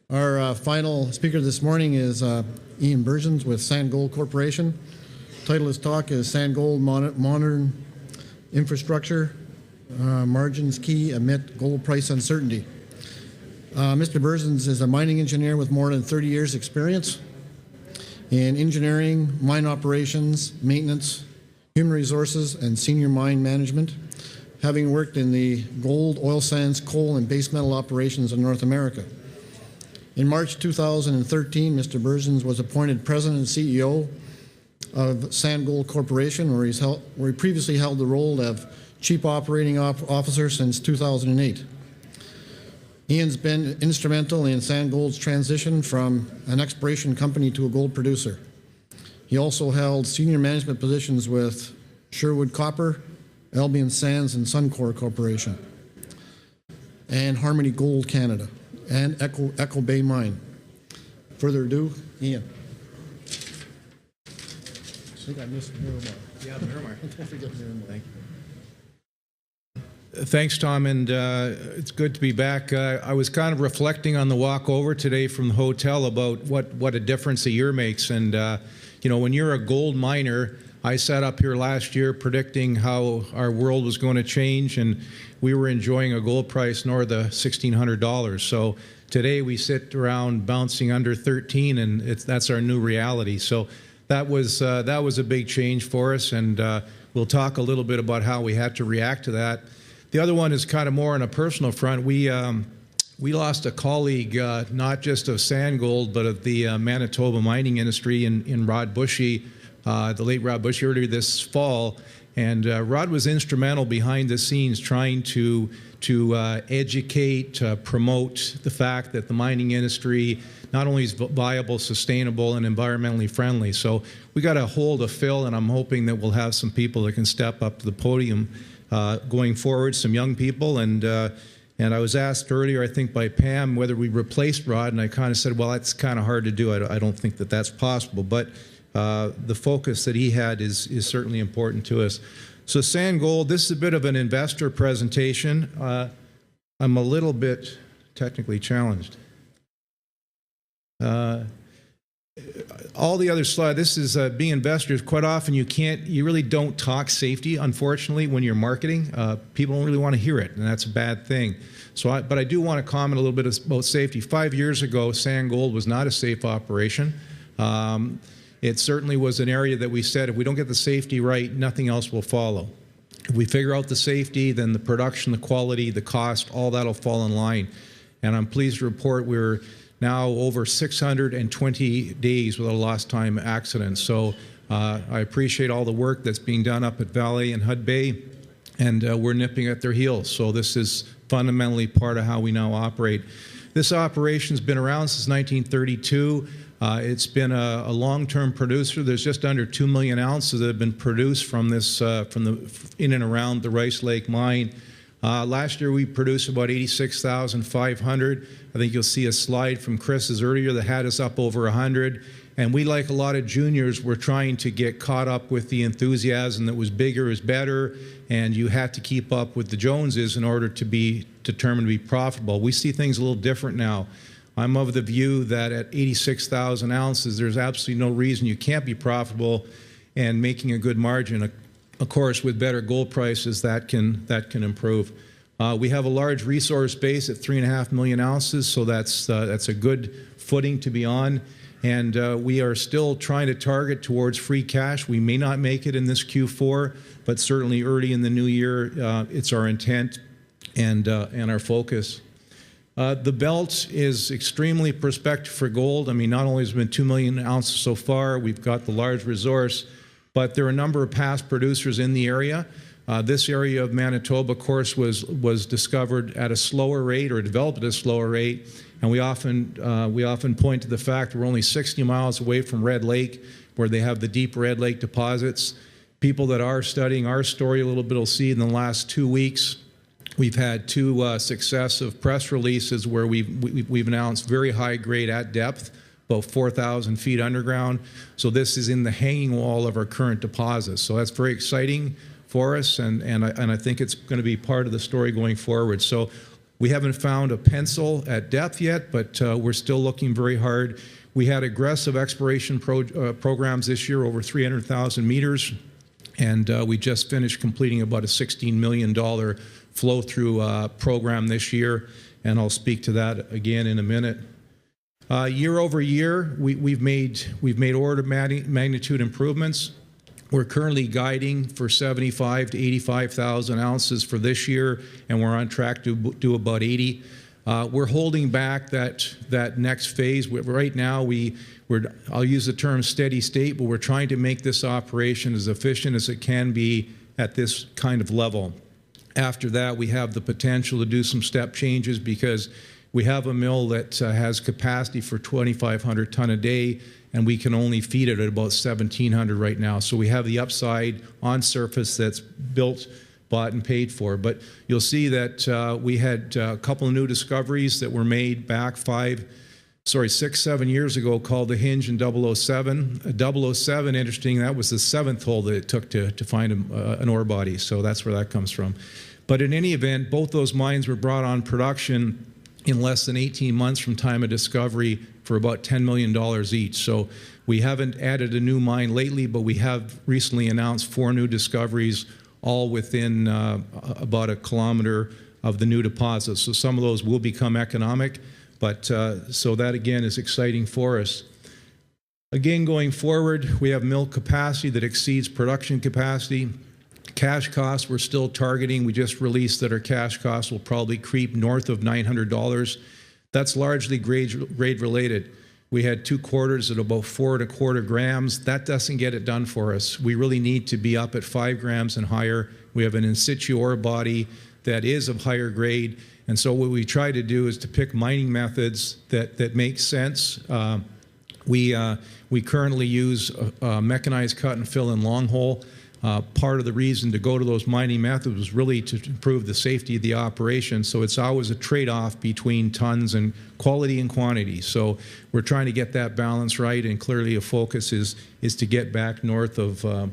Our final speaker this morning is Ian Berzins with Sand Gold Corporation. Title of his talk is Sand Gold Modern Infrastructure, Margins Key Amid Gold Price Uncertainty. Mr. Berzins is a mining engineer with more than 30 years experience in engineering, mine operations, maintenance, human resources, and senior mine management, having worked in the gold, oil sands, coal, and base metal operations in North America. In March 2013, Mr. Berzins was appointed President and CEO of Sand Gold Corporation, where he previously held the role of Chief Operating Officer since 2008. Ian's been instrumental in Sand Gold's transition from an exploration company to a gold producer. He also held senior management positions with Sherwood Copper, Albion Sands, and Suncor Corporation, and Harmony Gold Canada, and Echo Bay Mine. Further ado, Ian. I think I missed Miramar. Yeah, Miramar. Don't forget Miramar. Thank you. Thanks, Tom, and it's good to be back. I was kind of reflecting on the walk over today from the hotel about what a difference a year makes. And, you know, when you're a gold miner, I sat up here last year predicting how our world was going to change, and we were enjoying a gold price north of $1,600. So today we sit around bouncing under 13, and that's our new reality. So that was a big change for us, and we'll talk a little bit about how we had to react to that. The other one is kind of more on a personal front. We lost a colleague, not just of Sand Gold, but of the Manitoba mining industry in Rod Bushy, the late Rod Bushy, earlier this fall. And Rod was instrumental behind the scenes trying to educate, promote the fact that the mining industry not only is viable, sustainable, and environmentally friendly. So we got a hold of Phil, and I'm hoping that we'll have some people that can step up to the podium going forward, some young people. And I was asked earlier, I think by Pam, whether we replaced Rod, and I kind of said, well, that's kind of hard to do. I don't think that that's possible. But the focus that he had is certainly important to us. So Sand Gold, this is a bit of an investor presentation. I'm a little bit technically challenged. All the other slides, this is being investors. Quite often you really don't talk safety, unfortunately, when you're marketing. People don't really want to hear it, and that's a bad thing. But I do want to comment a little bit about safety. 5 years ago, Sand Gold was not a safe operation. It certainly was an area that we said, if we don't get the safety right, nothing else will follow. If we figure out the safety, then the production, the quality, the cost, all that'll fall in line. And I'm pleased to report we're now over 620 days without a lost time accident. So I appreciate all the work that's being done up at Valley and Hud Bay, and we're nipping at their heels. So this is fundamentally part of how we now operate. This operation's been around since 1932. It's been a long-term producer. There's just under 2 million ounces that have been produced from this, in and around the Rice Lake mine. Last year we produced about 86,500. I think you'll see a slide from Chris's earlier that had us up over 100. And we, like a lot of juniors, were trying to get caught up with the enthusiasm that was bigger is better, and you had to keep up with the Joneses in order to be determined to be profitable. We see things a little different now. I'm of the view that at 86,000 ounces, there's absolutely no reason you can't be profitable and making a good margin. Of course, with better gold prices, that can improve. We have a large resource base at 3.5 million ounces, so that's a good footing to be on. And we are still trying to target towards free cash. We may not make it in this Q4, but certainly early in the new year, it's our intent and our focus. The belt is extremely prospective for gold. I mean, not only has it been 2 million ounces so far, we've got the large resource, but there are a number of past producers in the area. This area of Manitoba, of course, was discovered at a slower rate or developed at a slower rate, and we often point to the fact we're only 60 miles away from Red Lake, where they have the deep Red Lake deposits. People that are studying our story a little bit will see in the last 2 weeks, we've had 2 successive press releases where we've announced very high grade at depth, about 4,000 feet underground. So this is in the hanging wall of our current deposits. So that's very exciting for us, and I think it's going to be part of the story going forward. So We haven't found a pencil at depth yet, but we're still looking very hard. We had aggressive exploration programs this year, over 300,000 meters, and we just finished completing about a $16 million flow-through program this year, and I'll speak to that again in a minute. Year over year, we've made order of magnitude improvements. We're currently guiding for 75 to 85,000 ounces for this year, and we're on track to do about 80. We're holding back that next phase. Right now, I'll use the term steady state, but we're trying to make this operation as efficient as it can be at this kind of level. After that, we have the potential to do some step changes because we have a mill that has capacity for 2,500 ton a day, and we can only feed it at about 1,700 right now. So we have the upside on surface that's built, bought, and paid for. But you'll see that we had a couple of new discoveries that were made back 6, 7 years ago called the Hinge and 007. 007, interesting, that was the 7th hole that it took to find an ore body. So that's where that comes from. But in any event, both those mines were brought on production in less than 18 months from time of discovery for about $10 million each. So we haven't added a new mine lately, but we have recently announced 4 new discoveries, all within about a kilometer of the new deposits. So some of those will become economic, but so that again is exciting for us. Again, going forward, we have mill capacity that exceeds production capacity. Cash costs we're still targeting. We just released that our cash costs will probably creep north of $900. That's largely grade related. We had 2 quarters at about 4.25 grams. That doesn't get it done for us. We really need to be up at 5 grams and higher. We have an in situ ore body that is of higher grade. And so what we try to do is to pick mining methods that make sense. We currently use mechanized cut and fill and long hole. Part of the reason to go to those mining methods was really to improve the safety of the operation. So it's always a trade-off between tons and quality and quantity. So we're trying to get that balance right, and clearly a focus is to get back north of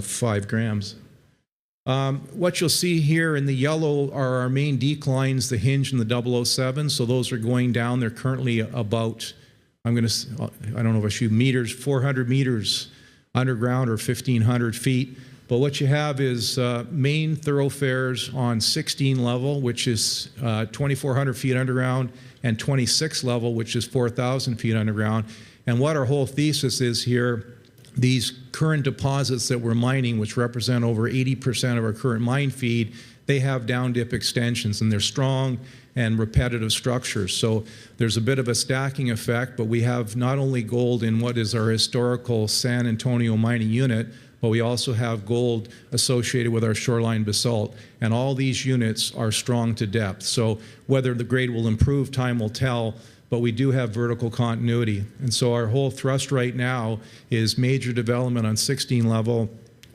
5 grams. What you'll see here in the yellow are our main declines, the Hinge and the 007. So those are going down. They're currently about, I don't know if I shoot meters, 400 meters underground or 1,500 feet. But what you have is main thoroughfares on 16 level, which is 2,400 feet underground, and 26 level, which is 4,000 feet underground. And what our whole thesis is here, these current deposits that we're mining, which represent over 80% of our current mine feed, they have down dip extensions, and they're strong and repetitive structures. So there's a bit of a stacking effect, but we have not only gold in what is our historical San Antonio mining unit, but we also have gold associated with our shoreline basalt. And all these units are strong to depth. So whether the grade will improve, time will tell, but we do have vertical continuity. And so our whole thrust right now is major development on 16 level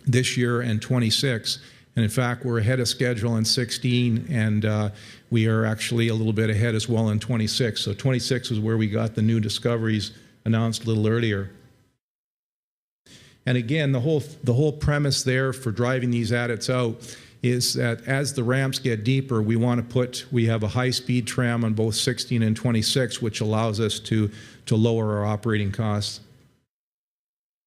this year and 26. And in fact, we're ahead of schedule in 16, and we are actually a little bit ahead as well in 26. So 26 is where we got the new discoveries announced a little earlier. And again, the whole premise there for driving these adits out is that as the ramps get deeper, we have a high-speed tram on both 16 and 26, which allows us to lower our operating costs.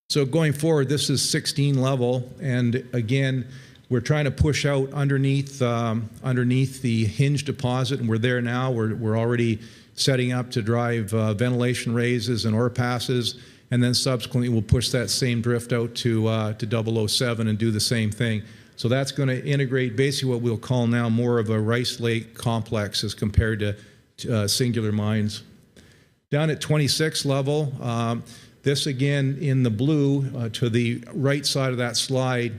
So going forward, this is 16 level, and again, we're trying to push out underneath the Hinge deposit, and we're there now. We're already setting up to drive ventilation raises and ore passes, and then subsequently we'll push that same drift out to 007 and do the same thing. So that's going to integrate basically what we'll call now more of a Rice Lake complex as compared to singular mines. Down at 26 level, this again in the blue to the right side of that slide,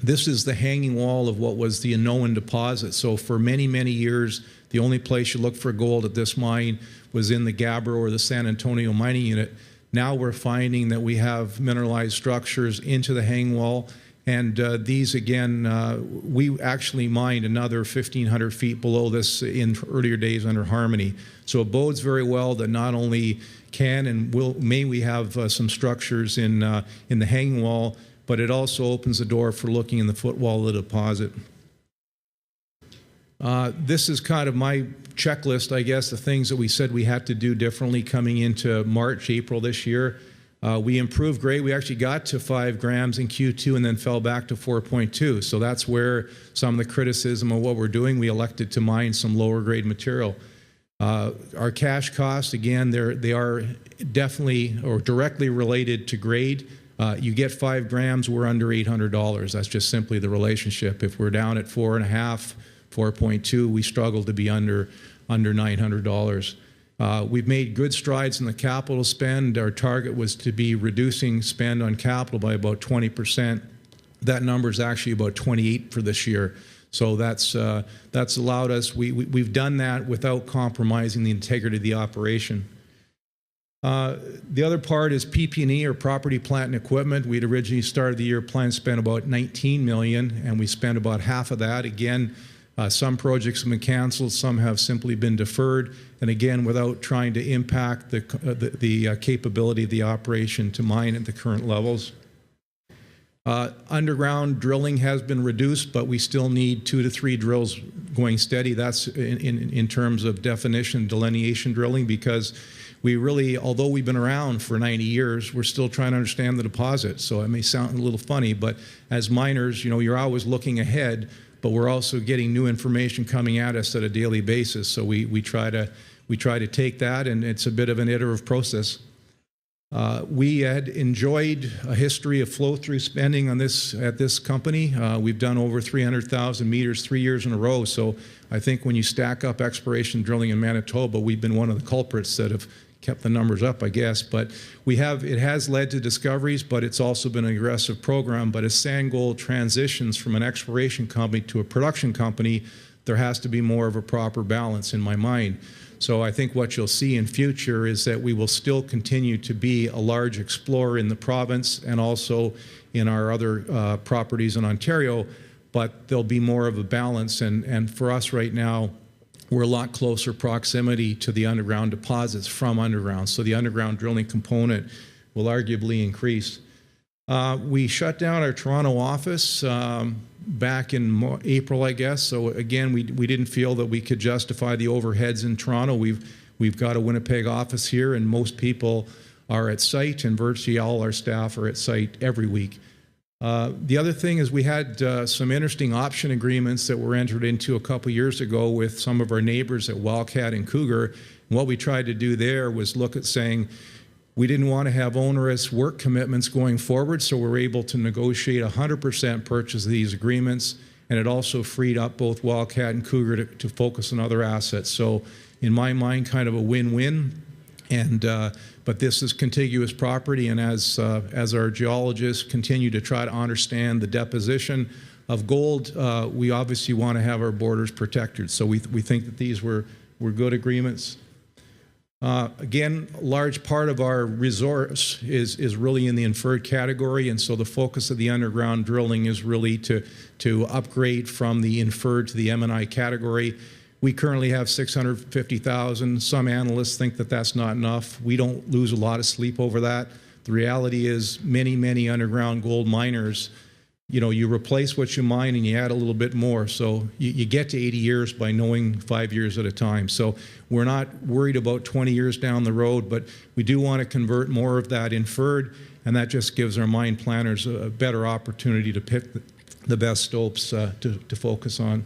this is the hanging wall of what was the Anoan deposit. So for many, many years, the only place you look for gold at this mine was in the Gabbro or the San Antonio mining unit. Now we're finding that we have mineralized structures into the hanging wall. And these, again, we actually mined another 1,500 feet below this in earlier days under Harmony. So it bodes very well that not only can and may we have some structures in the hanging wall, but it also opens the door for looking in the footwall of the deposit. This is kind of my checklist, I guess, the things that we said we had to do differently coming into March, April this year. We improved grade. We actually got to 5 grams in Q2 and then fell back to 4.2. So that's where some of the criticism of what we're doing, we elected to mine some lower grade material. Our cash costs, again, they are definitely or directly related to grade. You get 5 grams, we're under $800. That's just simply the relationship. If we're down at 4.5, 4.2, we struggle to be under $900. We've made good strides in the capital spend. Our target was to be reducing spend on capital by about 20%. That number is actually about 28 for this year. So that's allowed us, we've done that without compromising the integrity of the operation. The other part is PP&E, or property, plant, and equipment. We'd originally started the year plan to spend about $19 million, and we spent about half of that. Again, some projects have been canceled, some have simply been deferred, and again, without trying to impact the capability of the operation to mine at the current levels. Underground drilling has been reduced, but we still need 2 to 3 drills going steady. That's in terms of definition, delineation drilling, because we really, although we've been around for 90 years, we're still trying to understand the deposit. So it may sound a little funny, but as miners, you're always looking ahead, but we're also getting new information coming at us at a daily basis. So we try to take that, and it's a bit of an iterative process. We had enjoyed a history of flow-through spending on at this company. We've done over 300,000 meters 3 years in a row. So I think when you stack up exploration drilling in Manitoba, we've been one of the culprits that have kept the numbers up, I guess. But it has led to discoveries, but it's also been an aggressive program. But as Sandgold transitions from an exploration company to a production company, there has to be more of a proper balance in my mind. So I think what you'll see in future is that we will still continue to be a large explorer in the province and also in our other properties in Ontario, but there'll be more of a balance. And for us right now, we're a lot closer proximity to the underground deposits from underground. So the underground drilling component will arguably increase. We shut down our Toronto office back in April, I guess. So again, we didn't feel that we could justify the overheads in Toronto. We've got a Winnipeg office here, and most people are at site, and virtually all our staff are at site every week. The other thing is we had some interesting option agreements that were entered into a couple years ago with some of our neighbors at Wildcat and Cougar. And what we tried to do there was look at saying, we didn't want to have onerous work commitments going forward, so we're able to negotiate 100% purchase of these agreements, and it also freed up both Wildcat and Cougar to focus on other assets. So in my mind, kind of a win-win. And but this is contiguous property, and as our geologists continue to try to understand the deposition of gold, we obviously want to have our borders protected. So we think that these were good agreements. Again, a large part of our resource is really in the inferred category, and so the focus of the underground drilling is really to upgrade from the inferred to the M&I category. We currently have 650,000. Some analysts think that that's not enough. We don't lose a lot of sleep over that. The reality is many underground gold miners, you replace what you mine and you add a little bit more. So you get to 80 years by knowing 5 years at a time. So we're not worried about 20 years down the road, but we do want to convert more of that inferred, and that just gives our mine planners a better opportunity to pick the best stopes to focus on.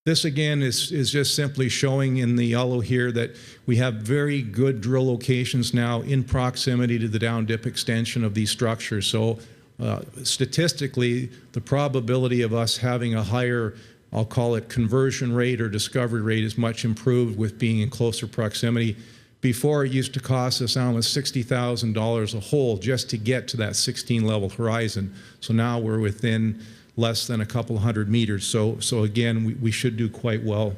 This again is just simply showing in the yellow here that we have very good drill locations now in proximity to the down dip extension of these structures. So statistically, the probability of us having a higher, I'll call it conversion rate or discovery rate, is much improved with being in closer proximity. Before, it used to cost us almost $60,000 a hole just to get to that 16 level horizon. So now we're within less than a couple hundred meters. So again, we should do quite well.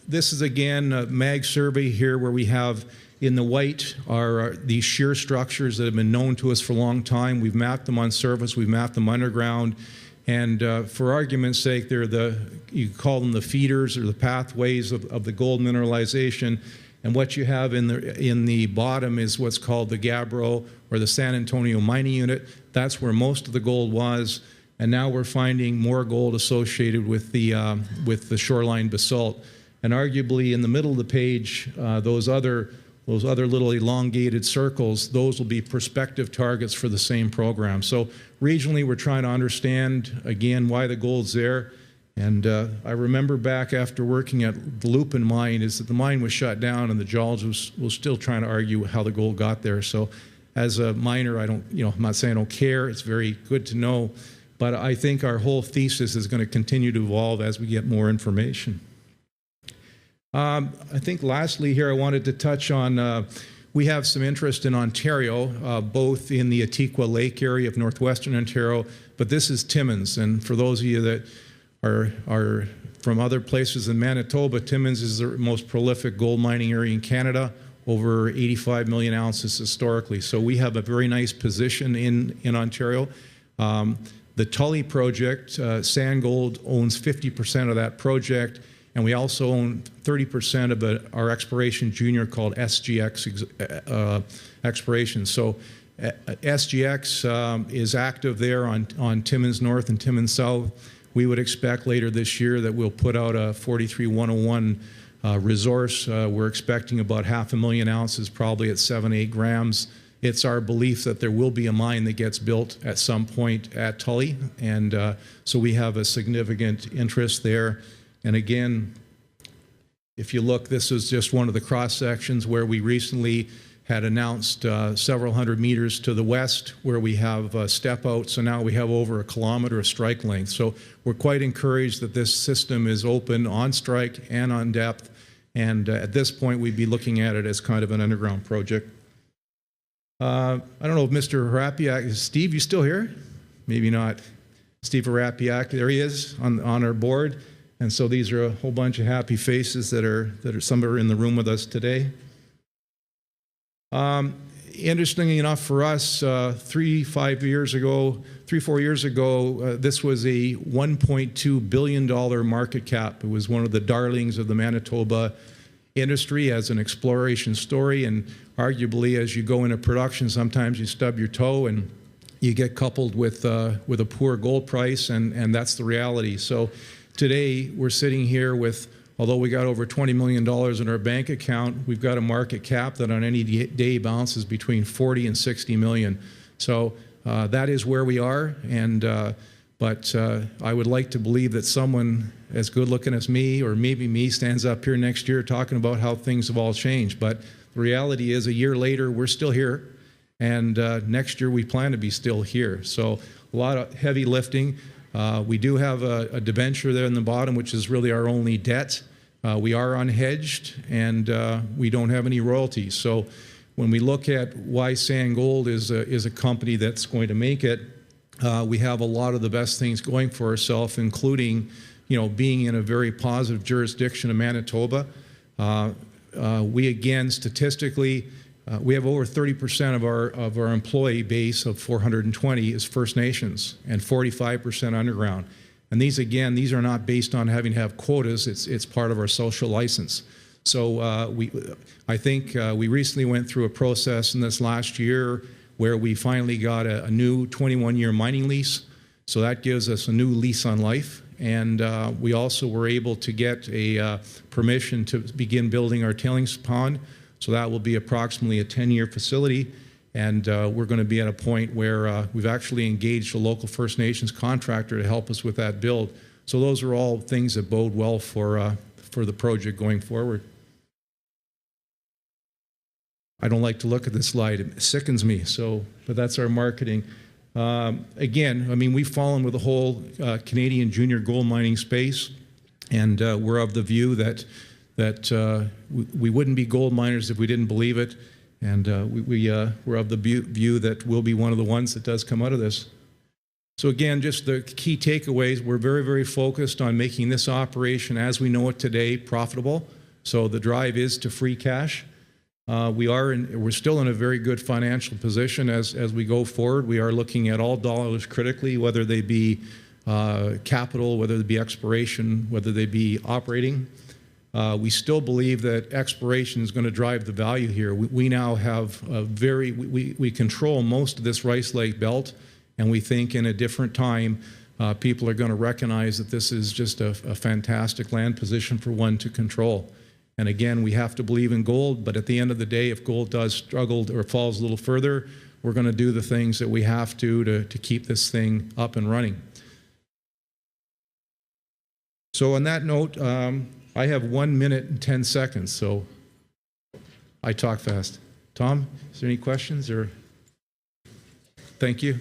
This is again a mag survey here where we have in the white are these shear structures that have been known to us for a long time. We've mapped them on surface, we've mapped them underground, and for argument's sake, they're you call them the feeders or the pathways of the gold mineralization. And what you have in the bottom is what's called the Gabbro or the San Antonio mining unit. That's where most of the gold was. and now we're finding more gold associated with the shoreline basalt. And arguably in the middle of the page, those other little elongated circles, those will be prospective targets for the same program. So regionally, we're trying to understand, again, why the gold's there. And I remember back after working at the Lupin mine is that the mine was shut down and the geologists was still trying to argue how the gold got there. So as a miner, I'm not saying I don't care. It's very good to know. But I think our whole thesis is going to continue to evolve as we get more information. I think lastly here I wanted to touch on, we have some interest in Ontario, both in the Atiqua Lake area of northwestern Ontario, but this is Timmins. And for those of you that are from other places in Manitoba, Timmins is the most prolific gold mining area in Canada, over 85 million ounces historically. So we have a very nice position in Ontario. The Tully project, Sandgold owns 50% of that project, and we also own 30% of our exploration junior called SGX Exploration. So SGX is active there on Timmins North and Timmins South. We would expect later this year that we'll put out a 43-101 resource. We're expecting about 500,000 ounces, probably at 7-8 grams. It's our belief that there will be a mine that gets built at some point at Tully, and so we have a significant interest there. And again, if you look, this is just one of the cross sections where we recently had announced several hundred meters to the west where we have step out. So now we have over 1 kilometer of strike length. So we're quite encouraged that this system is open on strike and on depth. And at this point, we'd be looking at it as kind of an underground project. I don't know if Mr. Harapiak, is Steve, you still here? Maybe not. Steve Harapiak, there he is on our board. And so these are a whole bunch of happy faces that are some are in the room with us today. Interestingly enough for us, 3-4 years ago, this was a $1.2 billion market cap. It was one of the darlings of the Manitoba industry as an exploration story, and arguably as you go into production, sometimes you stub your toe and you get coupled with a poor gold price, and that's the reality. So today we're sitting here with, although we got over $20 million in our bank account, we've got a market cap that on any day bounces between 40 and 60 million. So that is where we are, and but I would like to believe that someone as good looking as me, or maybe me, stands up here next year talking about how things have all changed. But the reality is, a year later, we're still here, and next year we plan to be still here. So a lot of heavy lifting. We do have a debenture there in the bottom, which is really our only debt. We are unhedged, and we don't have any royalties. So when we look at why Sandgold is a company that's going to make it, we have a lot of the best things going for ourselves, including, being in a very positive jurisdiction of Manitoba. We, again, statistically, we have over 30% of our employee base of 420 is First Nations, and 45% underground. And these are not based on having to have quotas. It's part of our social license. So I think we recently went through a process in this last year where we finally got a new 21-year mining lease. So that gives us a new lease on life. And we also were able to get a permission to begin building our tailings pond. So that will be approximately a 10-year facility. And we're going to be at a point where we've actually engaged a local First Nations contractor to help us with that build. So those are all things that bode well for the project going forward. I don't like to look at this slide. It sickens me. But that's our marketing. Again, I mean, we've fallen with the whole Canadian junior gold mining space, and we're of the view that we wouldn't be gold miners if we didn't believe it, and we're of the view that we'll be one of the ones that does come out of this. So again, just the key takeaways, we're very, very focused on making this operation as we know it today profitable. So the drive is to free cash. We're still in a very good financial position as we go forward. We are looking at all dollars critically, whether they be capital, whether they be exploration, whether they be operating. We still believe that exploration is going to drive the value here. We now have we control most of this Rice Lake belt, and we think in a different time people are going to recognize that this is just a fantastic land position for one to control. And again, we have to believe in gold, but at the end of the day, if gold does struggle or falls a little further, we're going to do the things that we have to keep this thing up and running. So on that note, I have 1 minute and 10 seconds, so I talk fast. Tom, is there any questions? Or thank you.